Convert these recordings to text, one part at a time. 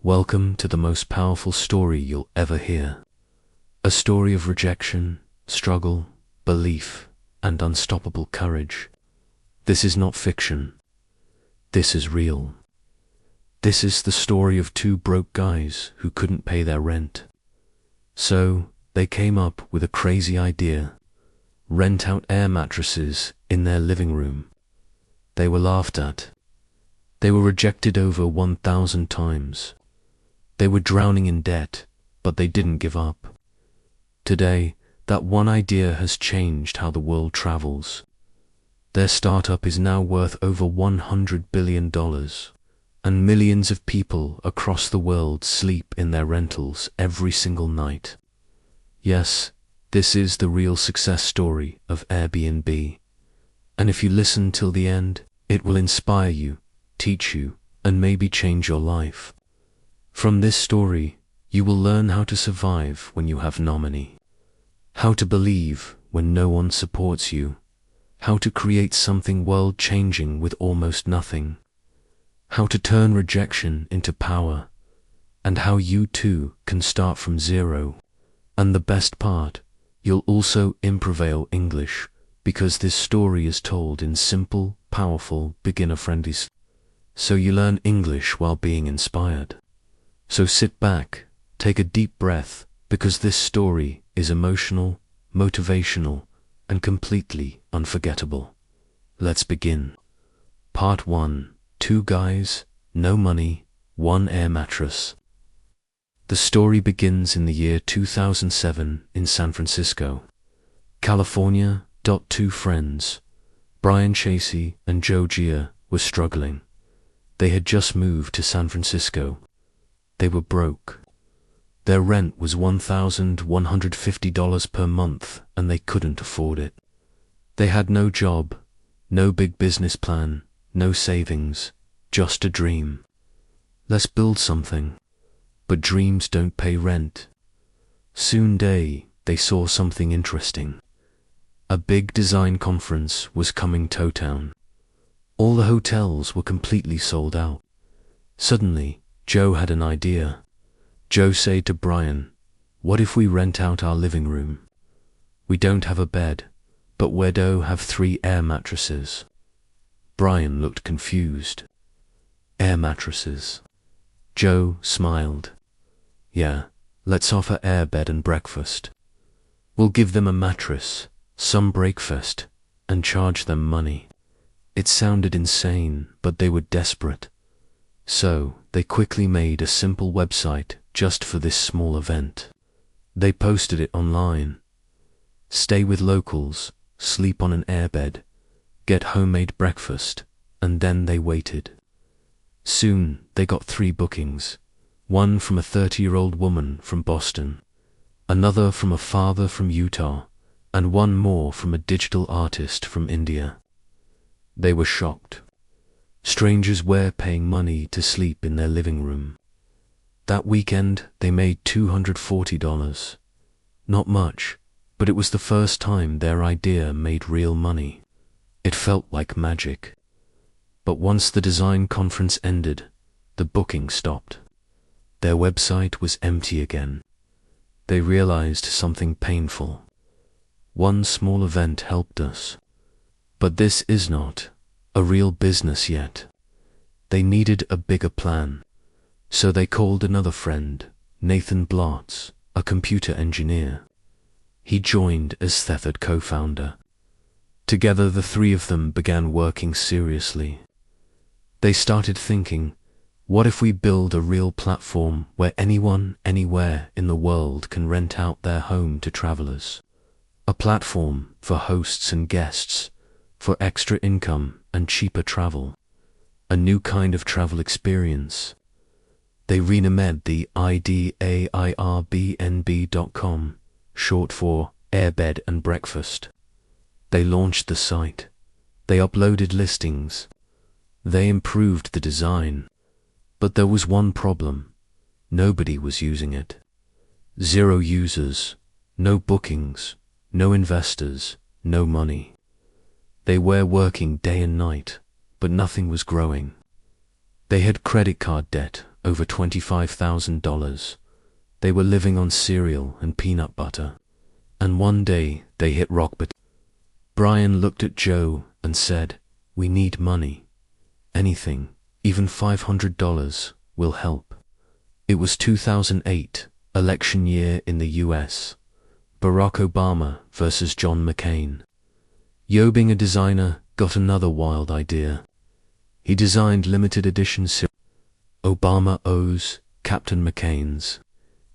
Welcome to the most powerful story you'll ever hear. A story of rejection, struggle, belief, and unstoppable courage. This is not fiction. This is real. This is the story of two broke guys who couldn't pay their rent. So, they came up with a crazy idea. Rent out air mattresses in their living room. They were laughed at. They were rejected over 1,000 times. They were drowning in debt, but they didn't give up. Today, that one idea has changed how the world travels. Their startup is now worth over $100 billion, and millions of people across the world sleep in their rentals every single night. Yes, this is the real success story of Airbnb. And if you listen till the end, it will inspire you, teach you, and maybe change your life. From this story, you will learn how to survive when you have no money, how to believe when no one supports you, how to create something world-changing with almost nothing, how to turn rejection into power, and how you too can start from zero. And the best part, you'll also improve your English, because this story is told in simple, powerful, beginner-friendly style. So you learn English while being inspired. So sit back, take a deep breath, because this story is emotional, motivational, and completely unforgettable. Let's begin. Part 1. Two guys, no money, one air mattress. The story begins in the year 2007 in San Francisco, California. Two friends, Brian Chasey and Joe Gia, were struggling. They had just moved to San Francisco. They were broke. Their rent was $1,150 per month, and they couldn't afford it. They had no job, no big business plan, no savings, just a dream. Let's build something. But dreams don't pay rent. Soon they saw something interesting. A big design conference was coming to town. All the hotels were completely sold out. Suddenly, Joe had an idea. Joe said to Brian, "What if we rent out our living room? We don't have a bed, but we do have 3 air mattresses." Brian looked confused. Air mattresses. Joe smiled. "Yeah, let's offer air bed and breakfast. We'll give them a mattress, some breakfast, and charge them money." It sounded insane, but they were desperate. So, they quickly made a simple website just for this small event. They posted it online. Stay with locals, sleep on an airbed, get homemade breakfast, and then they waited. Soon, they got 3 bookings. One from a 30-year-old woman from Boston, another from a father from Utah, and one more from a digital artist from India. They were shocked. Strangers were paying money to sleep in their living room. That weekend, they made $240. Not much, but it was the first time their idea made real money. It felt like magic. But once the design conference ended, the booking stopped. Their website was empty again. They realized something painful. One small event helped us. But this is not a real business yet. They needed a bigger plan. So they called another friend, Nathan Blotz, a computer engineer. He joined as their third co-founder. Together the 3 of them began working seriously. They started thinking, what if we build a real platform where anyone, anywhere in the world can rent out their home to travelers? A platform for hosts and guests, for extra income and cheaper travel. A new kind of travel experience. They renamed the idea Airbnb.com, short for Airbed and Breakfast. They launched the site. They uploaded listings. They improved the design. But there was one problem. Nobody was using it. 0 users, no bookings, no investors, no money. They were working day and night, but nothing was growing. They had credit card debt over $25,000. They were living on cereal and peanut butter. And one day they hit rock bottom. Brian looked at Joe and said, "We need money. Anything, even $500, will help." It was 2008, election year in the US. Barack Obama versus John McCain. Yo, being a designer, got another wild idea. He designed limited edition Obama O's, Captain McCain's.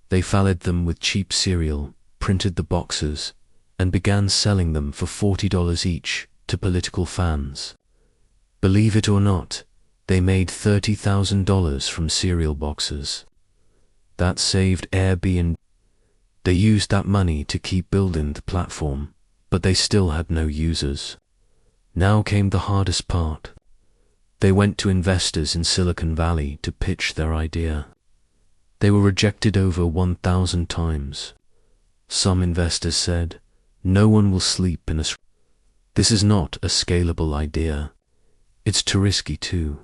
They filled them with cheap cereal, printed the boxes, and began selling them for $40 each to political fans. Believe it or not, they made $30,000 from cereal boxes. That saved Airbnb. They used that money to keep building the platform, but they still had no users. Now came the hardest part. They went to investors in Silicon Valley to pitch their idea. They were rejected over 1,000 times. Some investors said, "No one will sleep in a This is not a scalable idea. It's too risky too."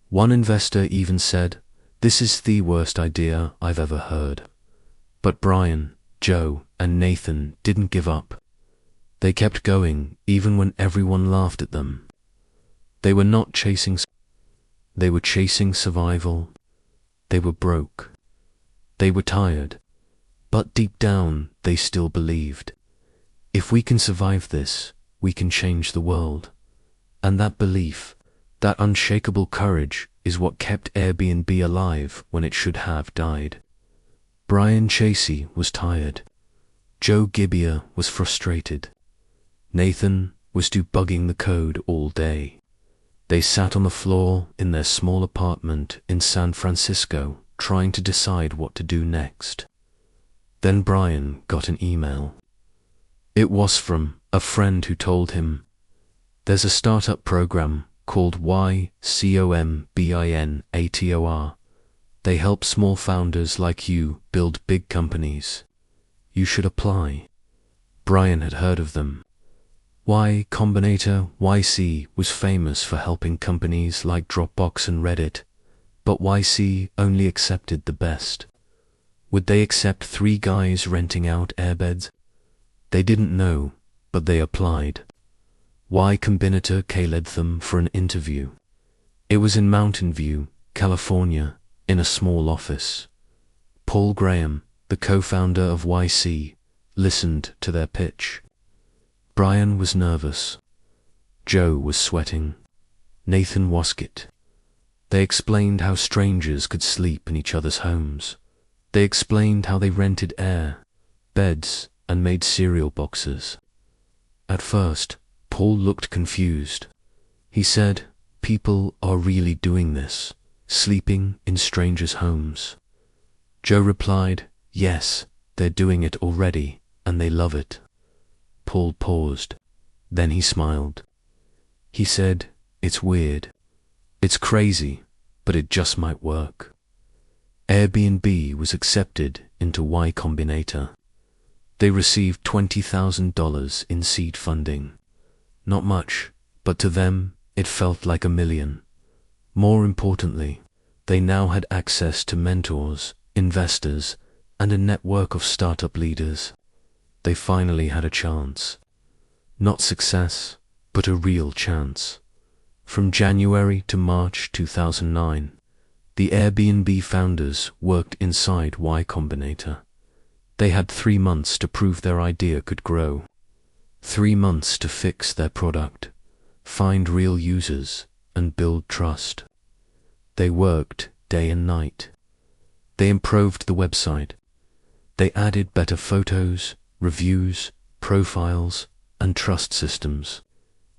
One investor even said, "This is the worst idea I've ever heard." But Brian, Joe, and Nathan didn't give up. They kept going even when everyone laughed at them. They were not chasing. They were chasing survival. They were broke. They were tired. But deep down, they still believed. If we can survive this, we can change the world. And that belief, that unshakable courage, is what kept Airbnb alive when it should have died. Brian Chasey was tired. Joe Gibbia was frustrated. Nathan was debugging the code all day. They sat on the floor in their small apartment in San Francisco trying to decide what to do next. Then Brian got an email. It was from a friend who told him, "There's a startup program called Y-COMBINATOR. They help small founders like you build big companies. You should apply." Brian had heard of them. Y Combinator YC was famous for helping companies like Dropbox and Reddit, but YC only accepted the best. Would they accept 3 guys renting out airbeds? They didn't know, but they applied. Y Combinator led them for an interview. It was in Mountain View, California, in a small office. Paul Graham, the co-founder of YC, listened to their pitch. Brian was nervous. Joe was sweating. Nathan wasket. They explained how strangers could sleep in each other's homes. They explained how they rented air, beds, and made cereal boxes. At first, Paul looked confused. He said, "People are really doing this, sleeping in strangers' homes." Joe replied, "Yes, they're doing it already, and they love it." Paul paused. Then he smiled. He said, "It's weird. It's crazy, but it just might work." Airbnb was accepted into Y Combinator. They received $20,000 in seed funding. Not much, but to them, it felt like $1 million. More importantly, they now had access to mentors, investors, and a network of startup leaders. They finally had a chance. Not success, but a real chance. From January to March 2009, the Airbnb founders worked inside Y Combinator. They had 3 months to prove their idea could grow. 3 months to fix their product, find real users, and build trust. They worked day and night. They improved the website. They added better photos, reviews, profiles, and trust systems.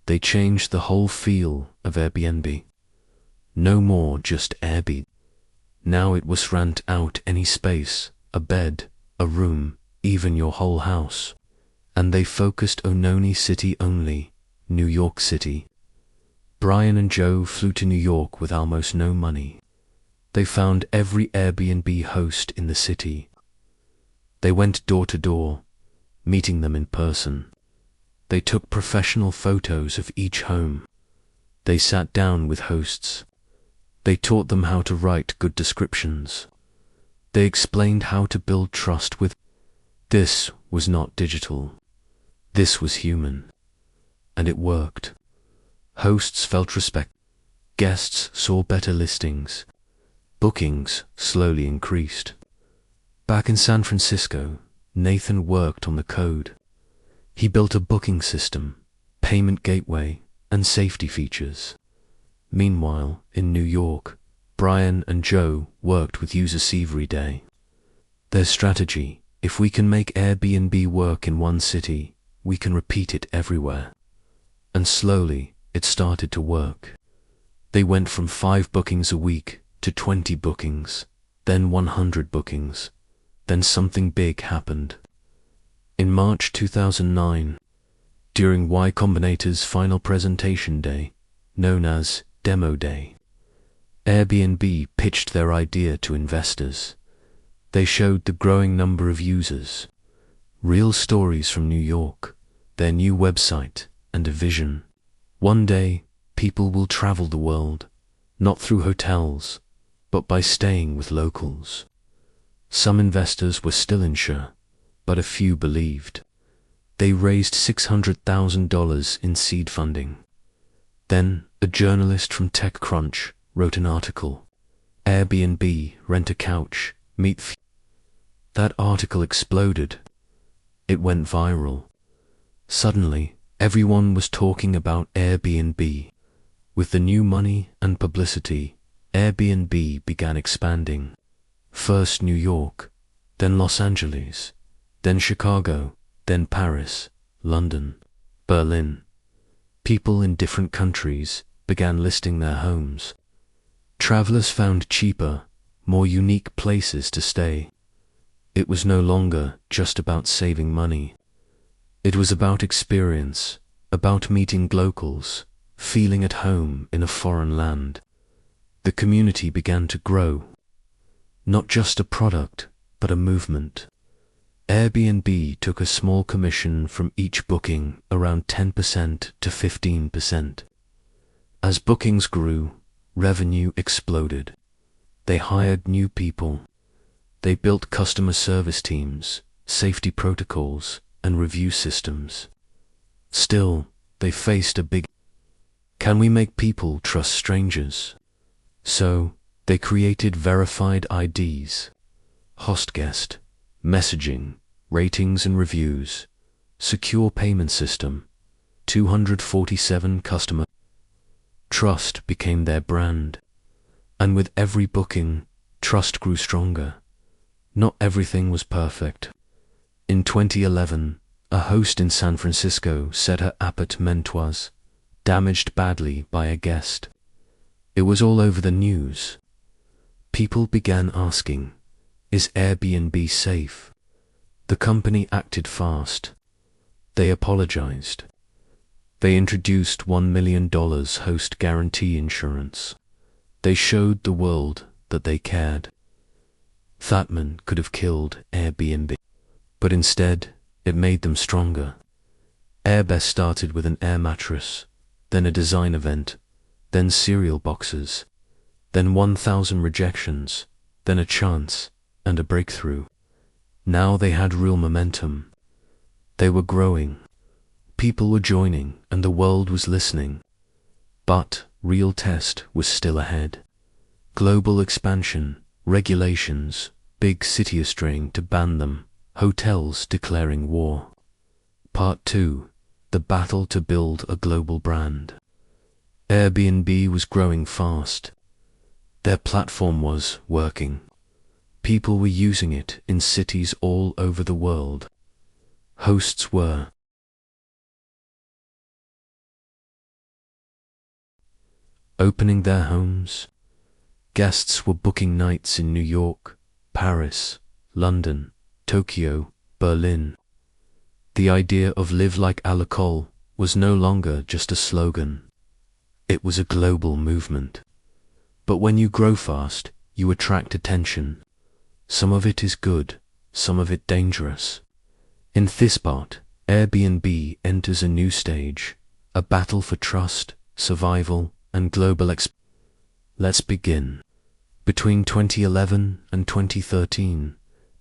They changed the whole feel of Airbnb. No more just Airbnb. Now it was rent out any space, a bed, a room, even your whole house. And they focused on Only City only, New York City. Brian and Joe flew to New York with almost no money. They found every Airbnb host in the city. They went door to door, meeting them in person. They took professional photos of each home. They sat down with hosts. They taught them how to write good descriptions. They explained how to build trust with. This was not digital. This was human. And it worked. Hosts felt respect. Guests saw better listings. Bookings slowly increased. Back in San Francisco, Nathan worked on the code. He built a booking system, payment gateway, and safety features. Meanwhile, in New York, Brian and Joe worked with users every day. Their strategy: if we can make Airbnb work in one city, we can repeat it everywhere. And slowly, it started to work. They went from 5 bookings a week to 20 bookings, then 100 bookings. Then something big happened. In March 2009, during Y Combinator's final presentation day, known as Demo Day, Airbnb pitched their idea to investors. They showed the growing number of users, real stories from New York, their new website, and a vision. One day, people will travel the world, not through hotels, but by staying with locals. Some investors were still unsure, but a few believed. They raised $600,000 in seed funding. Then, a journalist from TechCrunch wrote an article, Airbnb, Rent a Couch, Meet. That article exploded. It went viral. Suddenly, everyone was talking about Airbnb. With the new money and publicity, Airbnb began expanding. First New York, then Los Angeles, then Chicago, then Paris, London, Berlin. People in different countries began listing their homes. Travelers found cheaper, more unique places to stay. It was no longer just about saving money. It was about experience, about meeting locals, feeling at home in a foreign land. The community began to grow. Not just a product, but a movement. Airbnb took a small commission from each booking, around 10% to 15%. As bookings grew, revenue exploded. They hired new people. They built customer service teams, safety protocols, and review systems. Still, they faced a big: can we make people trust strangers? So, they created verified IDs, host-guest, messaging, ratings and reviews, secure payment system, 247 customer. Trust became their brand. And with every booking, trust grew stronger. Not everything was perfect. In 2011, a host in San Francisco said her apartment was damaged badly by a guest. It was all over the news. People began asking, is Airbnb safe? The company acted fast. They apologized. They introduced $1 million host guarantee insurance. They showed the world that they cared. Thatman could have killed Airbnb, but instead, it made them stronger. Airbnb started with an air mattress, then a design event, then cereal boxes, then 1,000 rejections, then a chance, and a breakthrough. Now they had real momentum. They were growing. People were joining, and the world was listening. But real test was still ahead. Global expansion, regulations, big cities trying to ban them, hotels declaring war. Part 2. The battle to build a global brand. Airbnb was growing fast. Their platform was working. People were using it in cities all over the world. Hosts were opening their homes. Guests were booking nights in New York, Paris, London, Tokyo, Berlin. The idea of live like à la carte was no longer just a slogan. It was a global movement. But when you grow fast, you attract attention. Some of it is good, some of it dangerous. In this part, Airbnb enters a new stage, a battle for trust, survival, and global expansion. Let's begin. Between 2011 and 2013,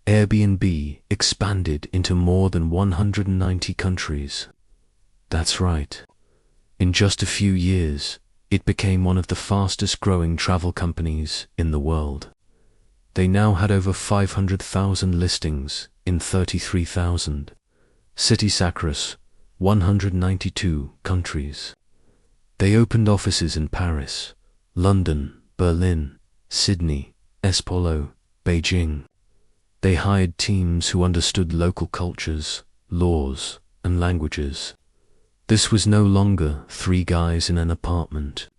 Airbnb expanded into more than 190 countries. That's right. In just a few years, it became one of the fastest-growing travel companies in the world. They now had over 500,000 listings in 33,000 cities across 192 countries. They opened offices in Paris, London, Berlin, Sydney, São Paulo, Beijing. They hired teams who understood local cultures, laws, and languages. This was no longer three guys in an apartment.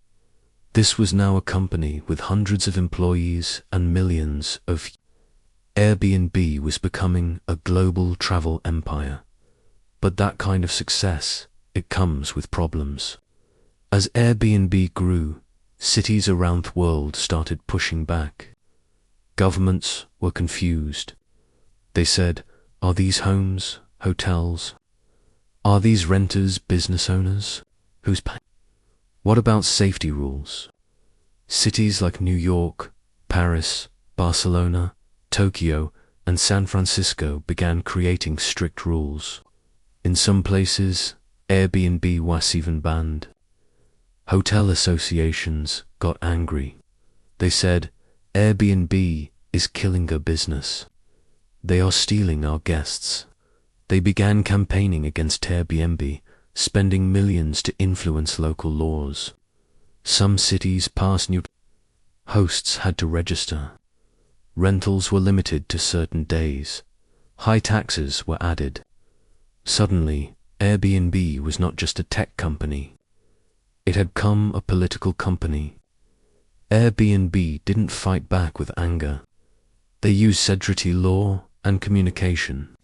This was now a company with hundreds of employees and millions of. Airbnb was becoming a global travel empire. But that kind of success, it comes with problems. As Airbnb grew, cities around the world started pushing back. Governments were confused. They said, are these homes, hotels? Are these renters business owners? Who's paying? What about safety rules? Cities like New York, Paris, Barcelona, Tokyo, and San Francisco began creating strict rules. In some places, Airbnb was even banned. Hotel associations got angry. They said, Airbnb is killing our business. They are stealing our guests. They began campaigning against Airbnb, spending millions to influence local laws. Some cities passed new hosts had to register. Rentals were limited to certain days. High taxes were added. Suddenly, Airbnb was not just a tech company. It had become a political company. Airbnb didn't fight back with anger. They used security law and communication.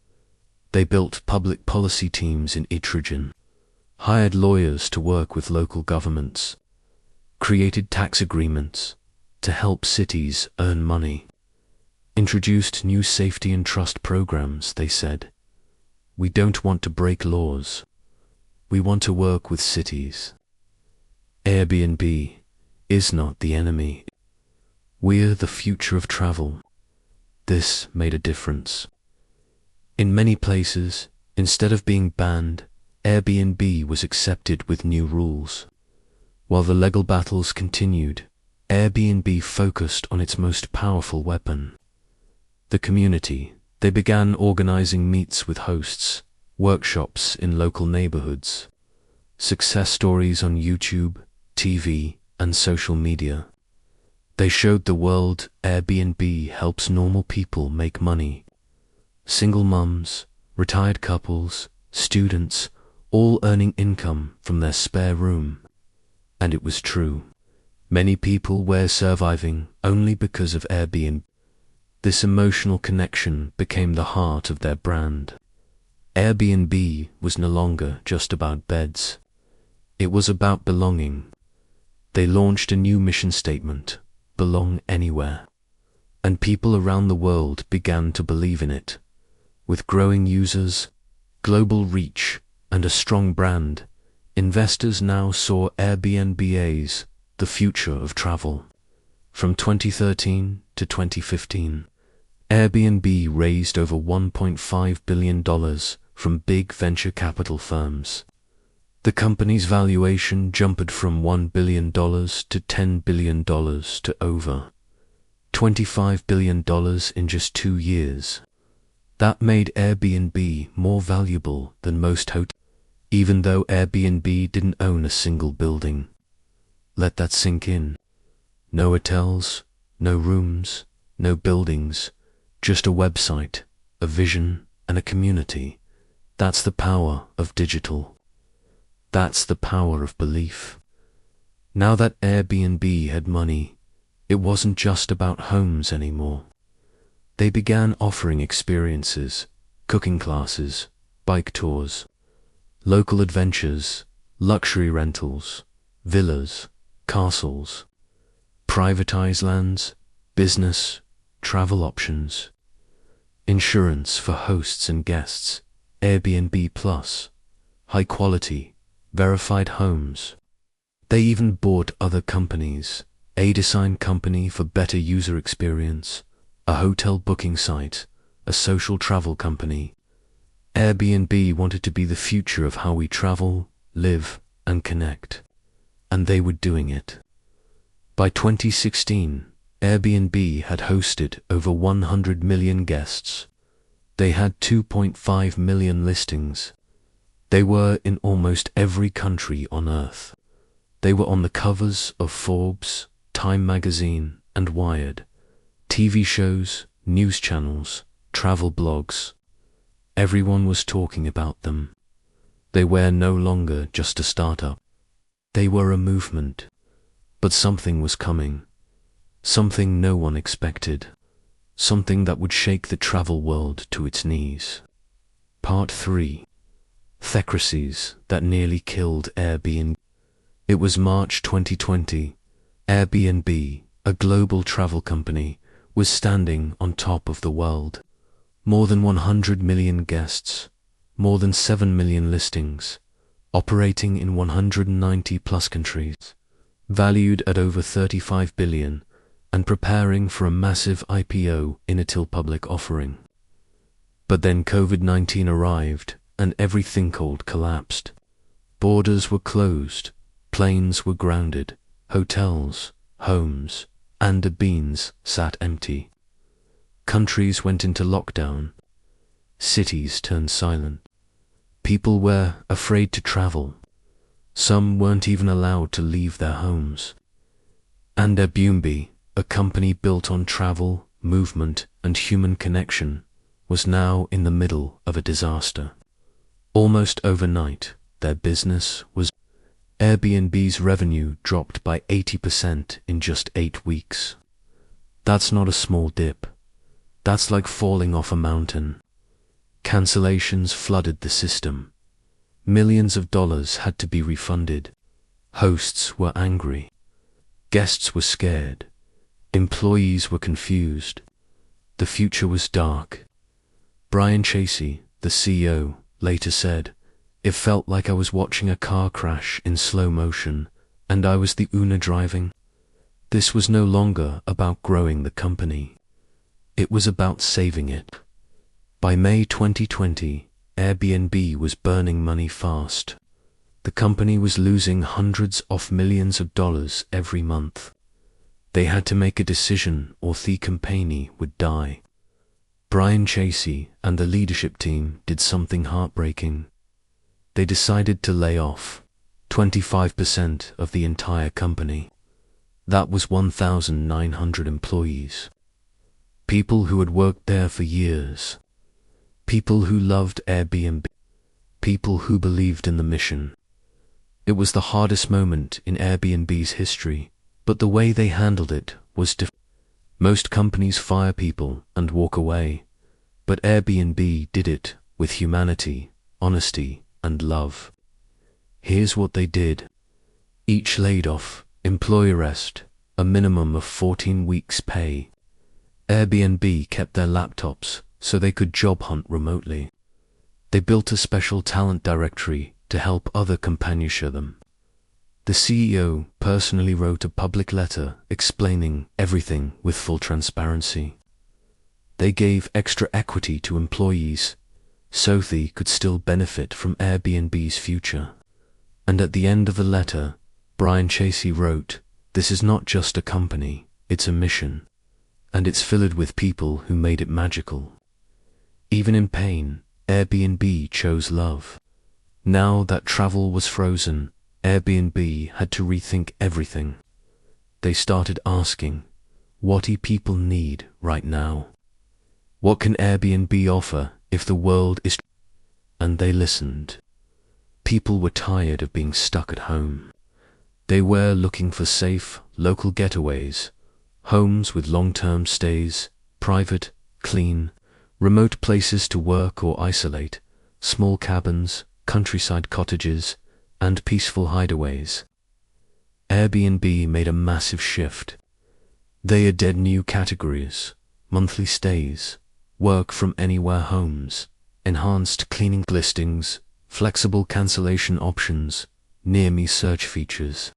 They built public policy teams in each region, hired lawyers to work with local governments, created tax agreements to help cities earn money, introduced new safety and trust programs. They said, we don't want to break laws. We want to work with cities. Airbnb is not the enemy. We're the future of travel. This made a difference. In many places, instead of being banned, Airbnb was accepted with new rules. While the legal battles continued, Airbnb focused on its most powerful weapon, the community. They began organizing meets with hosts, workshops in local neighborhoods, success stories on YouTube, TV, and social media. They showed the world Airbnb helps normal people make money. Single mums, retired couples, students, all earning income from their spare room. And it was true. Many people were surviving only because of Airbnb. This emotional connection became the heart of their brand. Airbnb was no longer just about beds. It was about belonging. They launched a new mission statement, belong anywhere. And people around the world began to believe in it. With growing users, global reach, and a strong brand, investors now saw Airbnb as the future of travel. From 2013 to 2015, Airbnb raised over $1.5 billion from big venture capital firms. The company's valuation jumped from $1 billion to $10 billion to over $25 billion in just 2 years. That made Airbnb more valuable than most hotels, even though Airbnb didn't own a single building. Let that sink in. No hotels, no rooms, no buildings, just a website, a vision, and a community. That's the power of digital. That's the power of belief. Now that Airbnb had money, it wasn't just about homes anymore. They began offering experiences, cooking classes, bike tours, local adventures, luxury rentals, villas, castles, privatized lands, business, travel options, insurance for hosts and guests, Airbnb Plus, high quality, verified homes. They even bought other companies, a design company for better user experience, a hotel booking site, a social travel company. Airbnb wanted to be the future of how we travel, live, and connect. And they were doing it. By 2016, Airbnb had hosted over 100 million guests. They had 2.5 million listings. They were in almost every country on Earth. They were on the covers of Forbes, Time magazine, and Wired. TV shows, news channels, travel blogs. Everyone was talking about them. They were no longer just a startup. They were a movement. But something was coming. Something no one expected. Something that would shake the travel world to its knees. Part 3. Theocracies that nearly killed Airbnb. It was March 2020. Airbnb, a global travel company, was standing on top of the world. More than 100 million guests, more than 7 million listings, operating in 190 plus countries, valued at over 35 billion, and preparing for a massive IPO in a till public offering. But then COVID-19 arrived and everything cold collapsed. Borders were closed, planes were grounded, hotels, homes, and beans sat empty. Countries went into lockdown. Cities turned silent. People were afraid to travel. Some weren't even allowed to leave their homes. And Airbnb, a company built on travel, movement, and human connection, was now in the middle of a disaster. Almost overnight, their business was. Airbnb's revenue dropped by 80% in just 8 weeks. That's not a small dip. That's like falling off a mountain. Cancellations flooded the system. Millions of dollars had to be refunded. Hosts were angry. Guests were scared. Employees were confused. The future was dark. Brian Chasey, the CEO, later said, "It felt like I was watching a car crash in slow motion, and I was the owner driving." This was no longer about growing the company. It was about saving it. By May 2020, Airbnb was burning money fast. The company was losing hundreds of millions of dollars every month. They had to make a decision or the company would die. Brian Chasey and the leadership team did something heartbreaking. They decided to lay off 25% of the entire company. That was 1,900 employees. People who had worked there for years. People who loved Airbnb. People who believed in the mission. It was the hardest moment in Airbnb's history, but the way they handled it was different. Most companies fire people and walk away, but Airbnb did it with humanity, honesty, and love. Here's what they did. Each laid off, employee rest, a minimum of 14 weeks' pay. Airbnb kept their laptops so they could job hunt remotely. They built a special talent directory to help other companies share them. The CEO personally wrote a public letter explaining everything with full transparency. They gave extra equity to employees so they could still benefit from Airbnb's future. And at the end of the letter, Brian Chasey wrote, "This is not just a company, it's a mission. And it's filled with people who made it magical." Even in pain, Airbnb chose love. Now that travel was frozen, Airbnb had to rethink everything. They started asking, what do people need right now? What can Airbnb offer if the world is... And they listened. People were tired of being stuck at home. They were looking for safe, local getaways, homes with long-term stays, private, clean, remote places to work or isolate, small cabins, countryside cottages, and peaceful hideaways. Airbnb made a massive shift. They added new categories, monthly stays, work from anywhere homes, enhanced cleaning listings, flexible cancellation options, near me search features.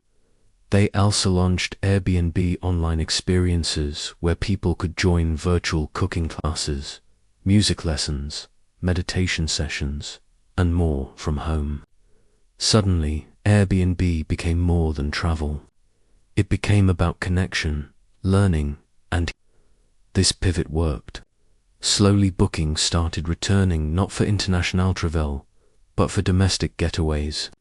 They also launched Airbnb online experiences where people could join virtual cooking classes, music lessons, meditation sessions, and more from home. Suddenly, Airbnb became more than travel. It became about connection, learning, and this pivot worked. Slowly bookings started returning not for international travel, but for domestic getaways.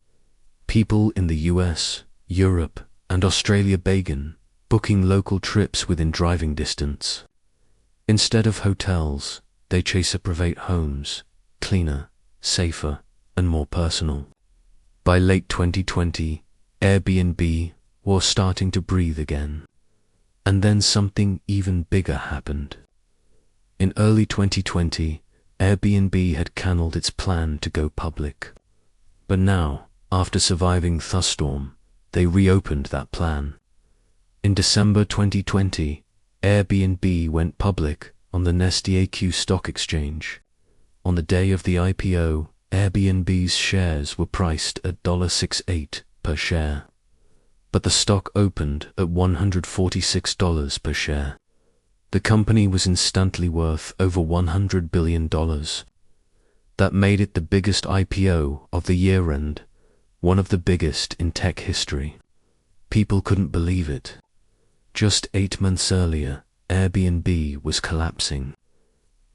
People in the US, Europe, and Australia began booking local trips within driving distance. Instead of hotels, they chased private homes, cleaner, safer, and more personal. By late 2020, Airbnb was starting to breathe again. And then something even bigger happened. In early 2020, Airbnb had cancelled its plan to go public. But now, after surviving the storm, they reopened that plan. In December 2020, Airbnb went public on the Nasdaq stock exchange. On the day of the IPO, Airbnb's shares were priced at $1.68 per share. But the stock opened at $146 per share. The company was instantly worth over $100 billion. That made it the biggest IPO of the year-end, one of the biggest in tech history. People couldn't believe it. Just 8 months earlier, Airbnb was collapsing.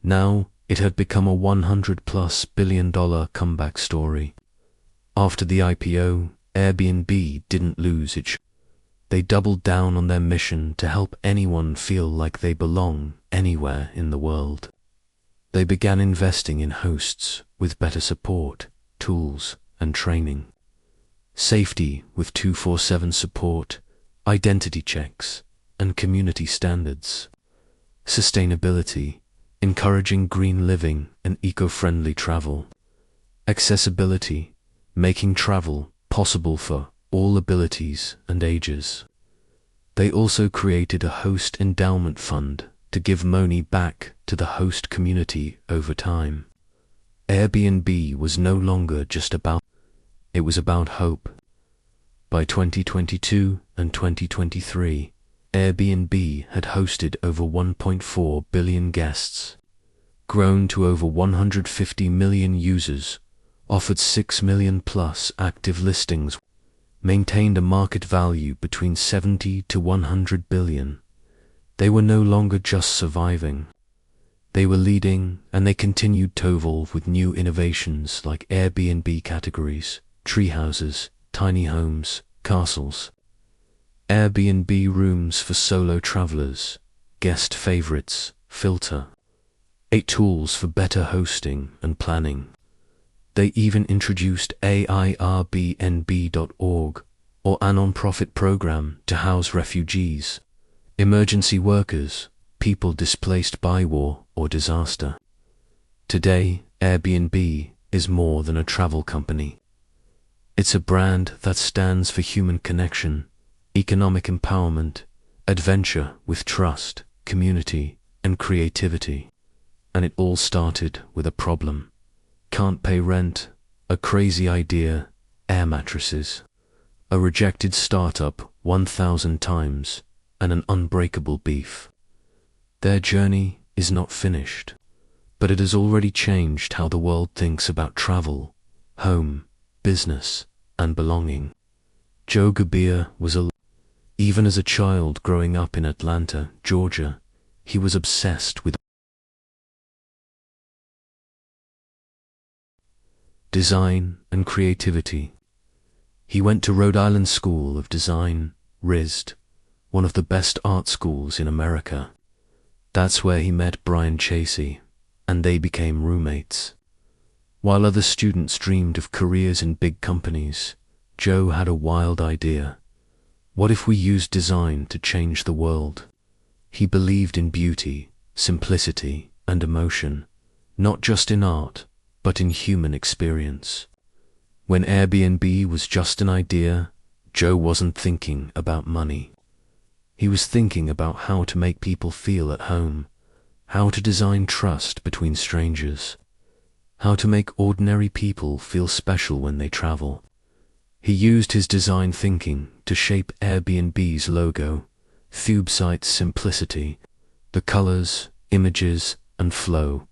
Now, it had become a $100+ billion comeback story. After the IPO, Airbnb didn't lose its. They doubled down on their mission to help anyone feel like they belong anywhere in the world. They began investing in hosts with better support, tools, and training. Safety with 24/7 support, identity checks, and community standards. Sustainability, encouraging green living and eco-friendly travel. Accessibility, making travel possible for all abilities and ages. They also created a host endowment fund to give money back to the host community over time. Airbnb was no longer just about, it was about hope. By 2022 and 2023, Airbnb had hosted over 1.4 billion guests, grown to over 150 million users, offered 6 million plus active listings, maintained a market value between 70 to 100 billion. They were no longer just surviving. They were leading, and they continued to evolve with new innovations like Airbnb categories, treehouses, tiny homes, castles. Airbnb rooms for solo travelers, guest favorites, filter. 8 tools for better hosting and planning. They even introduced airbnb.org, or a non-profit program to house refugees, emergency workers, people displaced by war or disaster. Today, Airbnb is more than a travel company. It's a brand that stands for human connection, economic empowerment, adventure with trust, community, and creativity. And it all started with a problem. Can't pay rent, a crazy idea, air mattresses, a rejected startup 1,000 times, and an unbreakable beef. Their journey is not finished, but it has already changed how the world thinks about travel, home, business, and belonging. Joe Gebbia was even as a child growing up in Atlanta, Georgia, he was obsessed with design and creativity. He went to Rhode Island School of Design, RISD, one of the best art schools in America. That's where he met Brian Chasey, and they became roommates. While other students dreamed of careers in big companies, Joe had a wild idea. What if we used design to change the world? He believed in beauty, simplicity, and emotion, not just in art, but in human experience. When Airbnb was just an idea, Joe wasn't thinking about money. He was thinking about how to make people feel at home, how to design trust between strangers, how to make ordinary people feel special when they travel. He used his design thinking to shape Airbnb's logo, website's simplicity, the colors, images, and flow,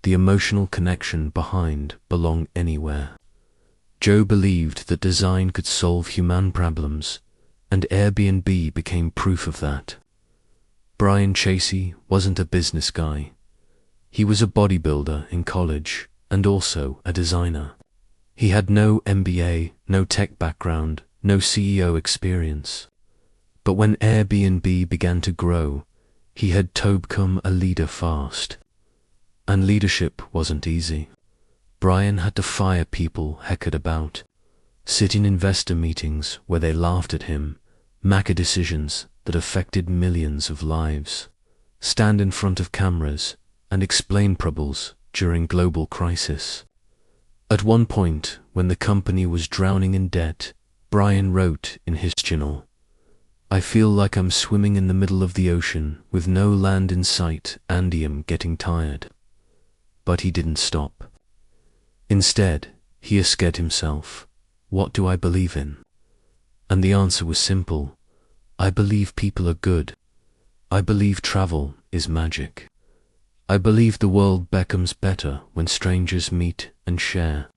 the emotional connection behind belong anywhere. Joe believed that design could solve human problems, and Airbnb became proof of that. Brian Chasey wasn't a business guy. He was a bodybuilder in college and also a designer. He had no MBA, no tech background, no CEO experience. But when Airbnb began to grow, he had to become a leader fast. And leadership wasn't easy. Brian had to fire people heckled about, sit in investor meetings where they laughed at him, make decisions that affected millions of lives, stand in front of cameras and explain troubles during global crisis. At one point, when the company was drowning in debt, Brian wrote in his journal, "I feel like I'm swimming in the middle of the ocean with no land in sight and I'm getting tired." But he didn't stop. Instead, he asked himself, "What do I believe in?" And the answer was simple. I believe people are good. I believe travel is magic. I believe the world becomes better when strangers meet and share.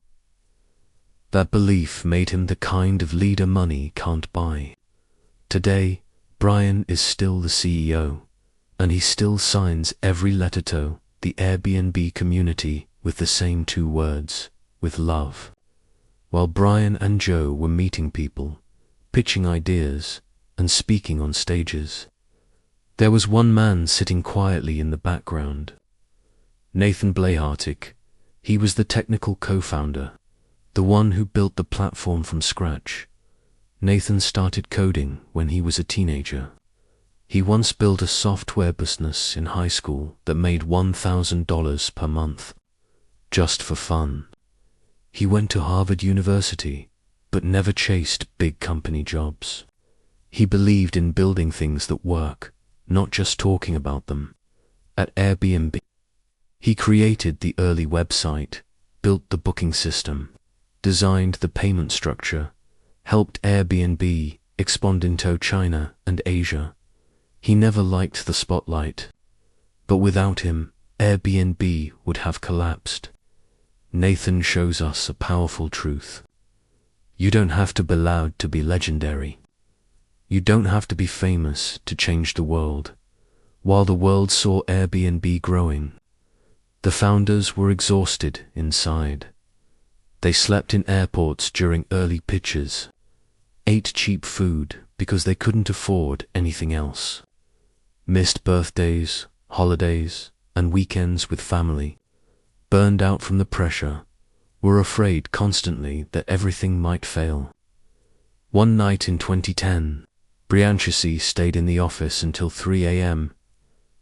That belief made him the kind of leader money can't buy. Today, Brian is still the CEO, and he still signs every letter to the Airbnb community with the same 2 words, with love. While Brian and Joe were meeting people, pitching ideas, and speaking on stages, there was one man sitting quietly in the background. Nathan Blahartic. He was the technical co-founder, the one who built the platform from scratch. Nathan started coding when he was a teenager. He once built a software business in high school that made $1,000 per month, just for fun. He went to Harvard University, but never chased big company jobs. He believed in building things that work, not just talking about them. At Airbnb, he created the early website, built the booking system, designed the payment structure, helped Airbnb expand into China and Asia. He never liked the spotlight, but without him, Airbnb would have collapsed. Nathan shows us a powerful truth. You don't have to be loud to be legendary. You don't have to be famous to change the world. While the world saw Airbnb growing, the founders were exhausted inside. They slept in airports during early pitches, ate cheap food because they couldn't afford anything else, missed birthdays, holidays, and weekends with family, burned out from the pressure, were afraid constantly that everything might fail. One night in 2010, Brian Chasey stayed in the office until 3 a.m.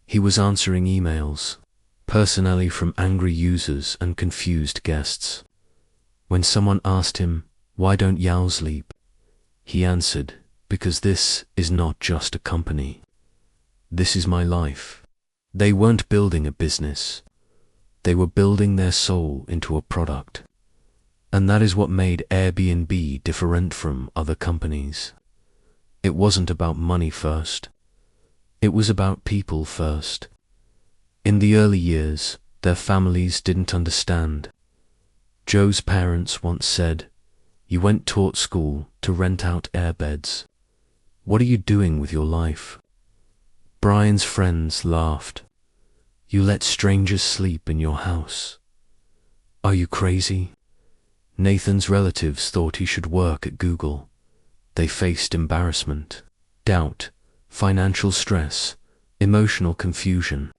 He was answering emails, personally from angry users and confused guests. When someone asked him, "Why don't you sleep?" he answered, "Because this is not just a company. This is my life." They weren't building a business. They were building their soul into a product. And that is what made Airbnb different from other companies. It wasn't about money first. It was about people first. In the early years, their families didn't understand. Joe's parents once said, "You went taught school to rent out airbeds. What are you doing with your life?" Brian's friends laughed. "You let strangers sleep in your house. Are you crazy?" Nathan's relatives thought he should work at Google. They faced embarrassment, doubt, financial stress, emotional confusion.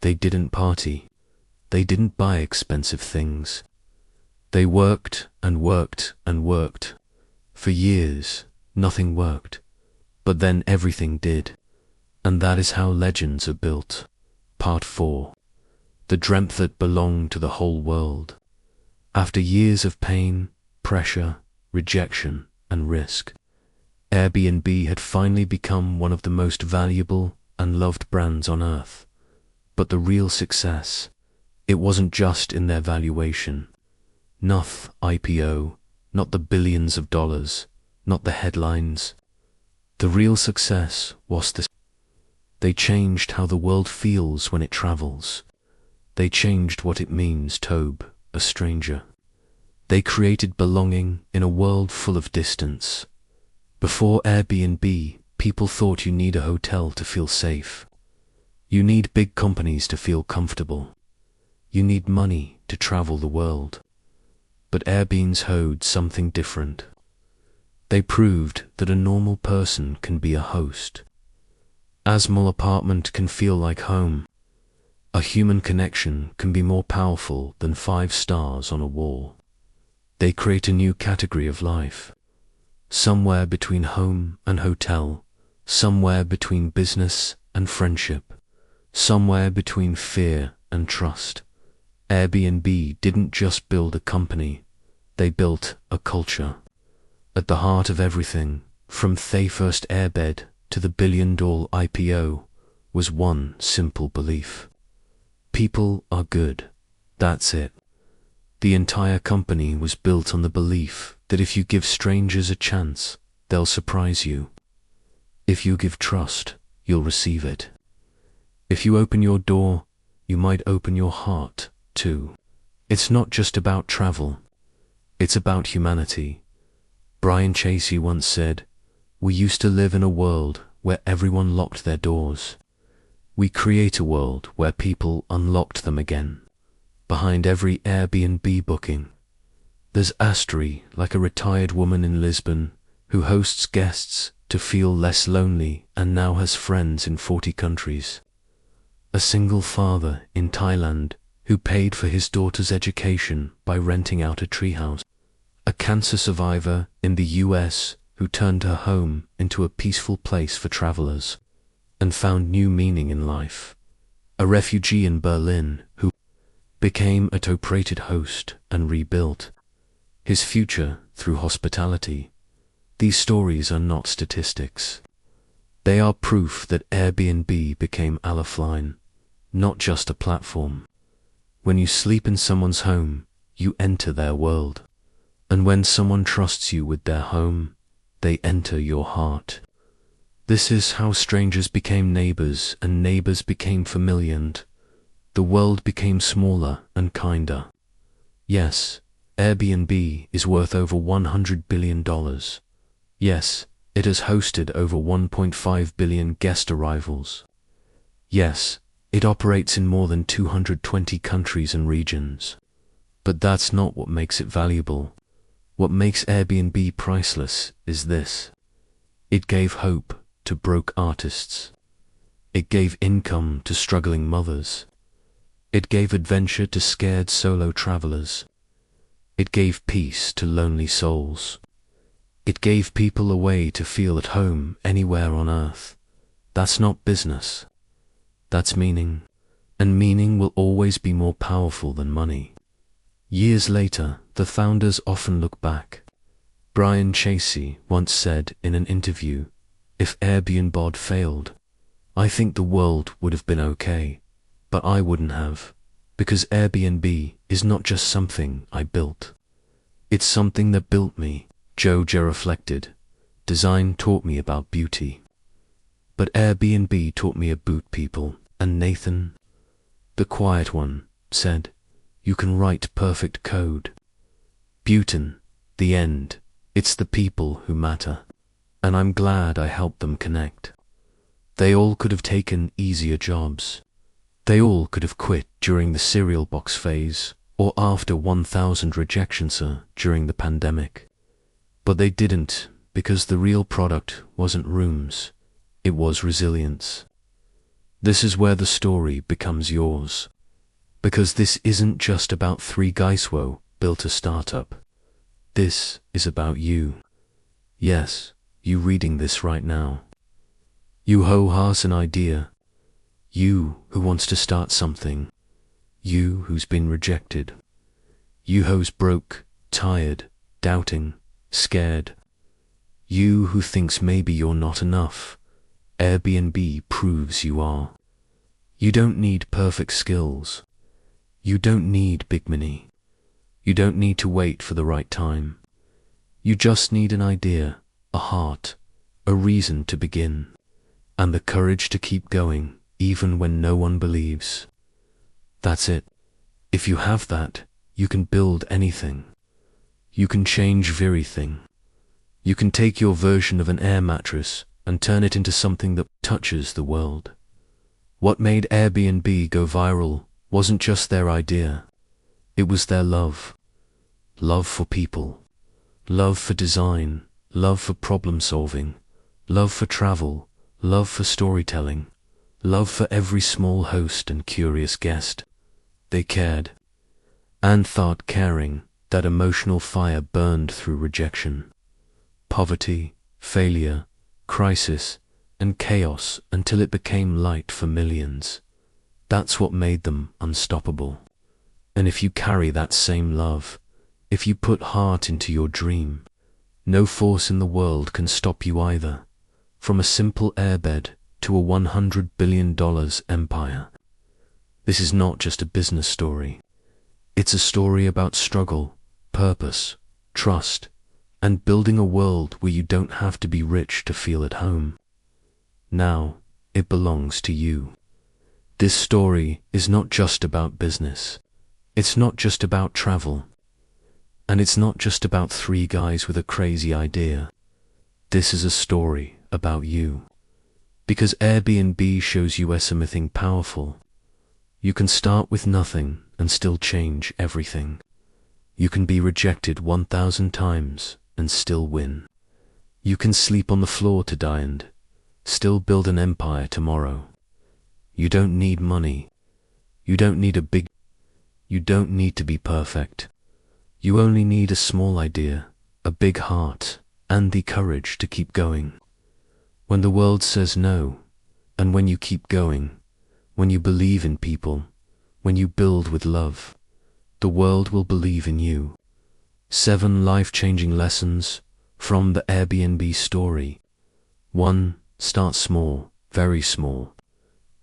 They didn't party. They didn't buy expensive things. They worked and worked and worked. For years, nothing worked. But then everything did. And that is how legends are built. Part 4. The dream that belonged to the whole world. After years of pain, pressure, rejection, and risk, Airbnb had finally become one of the most valuable and loved brands on earth. But the real success, it wasn't just in their valuation. Not IPO, not the billions of dollars, not the headlines. The real success was this. They changed how the world feels when it travels. They changed what it means to be a stranger. They created belonging in a world full of distance. Before Airbnb, people thought you need a hotel to feel safe. You need big companies to feel comfortable. You need money to travel the world. But Airbnb showed something different. They proved that a normal person can be a host. A small apartment can feel like home. A human connection can be more powerful than 5 stars on a wall. They create a new category of life. Somewhere between home and hotel, somewhere between business and friendship, somewhere between fear and trust. Airbnb didn't just build a company, they built a culture. At the heart of everything, from the first airbed to the billion-dollar IPO, was one simple belief. People are good. That's it. The entire company was built on the belief that if you give strangers a chance, they'll surprise you. If you give trust, you'll receive it. If you open your door, you might open your heart too. It's not just about travel. It's about humanity. Brian Tracy once said, "We used to live in a world where everyone locked their doors. We create a world where people unlocked them again. Behind every Airbnb booking, there's Astri, like a retired woman in Lisbon, who hosts guests to feel less lonely and now has friends in 40 countries. A single father in Thailand who paid for his daughter's education by renting out a treehouse. A cancer survivor in the US who turned her home into a peaceful place for travelers and found new meaning in life. A refugee in Berlin who became a top-rated host and rebuilt his future through hospitality. These stories are not statistics. They are proof that Airbnb became a lifeline, not just a platform. When you sleep in someone's home, you enter their world. And when someone trusts you with their home, they enter your heart. This is how strangers became neighbors and neighbors became familiar and the world became smaller and kinder. Yes, Airbnb is worth over $100 billion. Yes, it has hosted over 1.5 billion guest arrivals. Yes, it operates in more than 220 countries and regions. But that's not what makes it valuable. What makes Airbnb priceless is this. It gave hope to broke artists. It gave income to struggling mothers. It gave adventure to scared solo travelers. It gave peace to lonely souls. It gave people a way to feel at home anywhere on earth. That's not business. That's meaning. And meaning will always be more powerful than money. Years later, the founders often look back. Brian Tracy once said in an interview, "If Airbnb failed, I think the world would have been okay, but I wouldn't have, because Airbnb is not just something I built. It's something that built me." Jojo reflected, "Design taught me about beauty, but Airbnb taught me about people." And Nathan, the quiet one, said, "You can write perfect code. Butin, the end, it's the people who matter." And I'm glad I helped them connect. They all could have taken easier jobs. They all could have quit during the cereal box phase or after 1,000 rejections during the pandemic. But they didn't, because the real product wasn't rooms, it was resilience. This is where the story becomes yours. Because this isn't just about 3 guys who built a startup. This is about you. Yes, you reading this right now. You who has an idea. You who wants to start something. You who's been rejected. You who's broke, tired, doubting, scared. You who thinks maybe you're not enough. Airbnb proves you are. You don't need perfect skills. You don't need big money. You don't need to wait for the right time. You just need an idea, a heart, a reason to begin, and the courage to keep going even when no one believes. That's it. If you have that, you can build anything. You can change everything. You can take your version of an air mattress and turn it into something that touches the world. What made Airbnb go viral wasn't just their idea. It was their love. Love for people. Love for design. Love for problem solving. Love for travel. Love for storytelling. Love for every small host and curious guest. They cared. And thought caring, that emotional fire burned through rejection, poverty, failure, crisis, and chaos until it became light for millions. That's what made them unstoppable. And if you carry that same love, if you put heart into your dream, no force in the world can stop you either, from a simple airbed to a $100 billion empire. This is not just a business story. It's a story about struggle, purpose, trust, and building a world where you don't have to be rich to feel at home. Now, it belongs to you. This story is not just about business. It's not just about travel. And it's not just about three guys with a crazy idea. This is a story about you. Because Airbnb shows you something powerful. You can start with nothing and still change everything. You can be rejected 1,000 times and still win. You can sleep on the floor to die and still build an empire tomorrow. You don't need money. You don't need You don't need to be perfect. You only need a small idea, a big heart, and the courage to keep going. When the world says no, and when you keep going, when you believe in people, when you build with love, the world will believe in you. 7 life-changing lessons from the Airbnb story. 1. Start small, very small.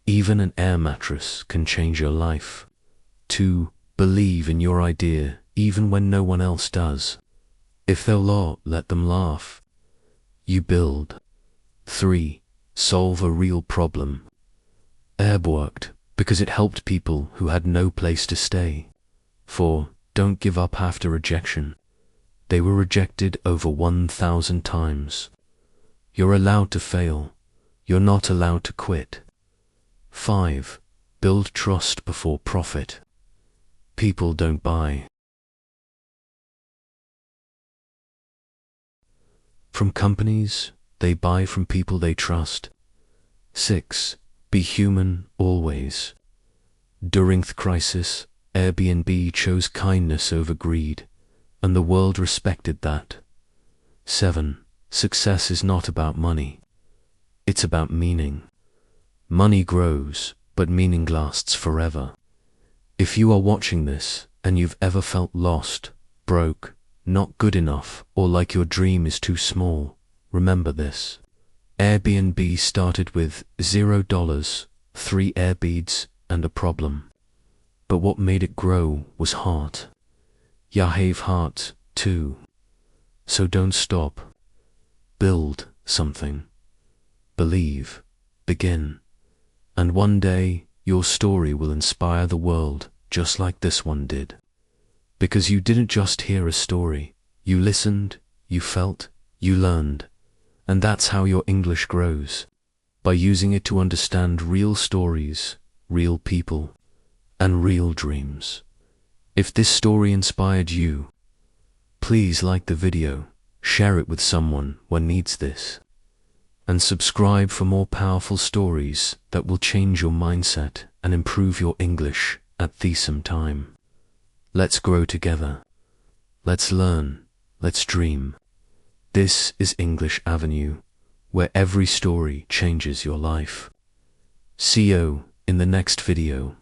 Even an air mattress can change your life. 2. Believe in your idea even when no one else does. If they'll laugh, let them laugh. You build. 3. Solve a real problem. Air worked because it helped people who had no place to stay. 4. Don't give up after rejection. They were rejected over 1,000 times. You're allowed to fail. You're not allowed to quit. 5. Build trust before profit. People don't buy from companies, they buy from people they trust. 6. Be human always. During the crisis, Airbnb chose kindness over greed, and the world respected that. 7. Success is not about money. It's about meaning. Money grows, but meaning lasts forever. If you are watching this, and you've ever felt lost, broke, not good enough, or like your dream is too small, remember this. Airbnb started with $0, 3 Airbnbs, and a problem. But what made it grow was heart. You have heart, too. So don't stop. Build something. Believe. Begin. And one day, your story will inspire the world just like this one did. Because you didn't just hear a story. You listened, you felt, you learned. And that's how your English grows. By using it to understand real stories, real people, and real dreams. If this story inspired you, please like the video, share it with someone who needs this, and subscribe for more powerful stories that will change your mindset and improve your English at the same time. Let's grow together. Let's learn. Let's dream. This is English Avenue, where every story changes your life. See you in the next video.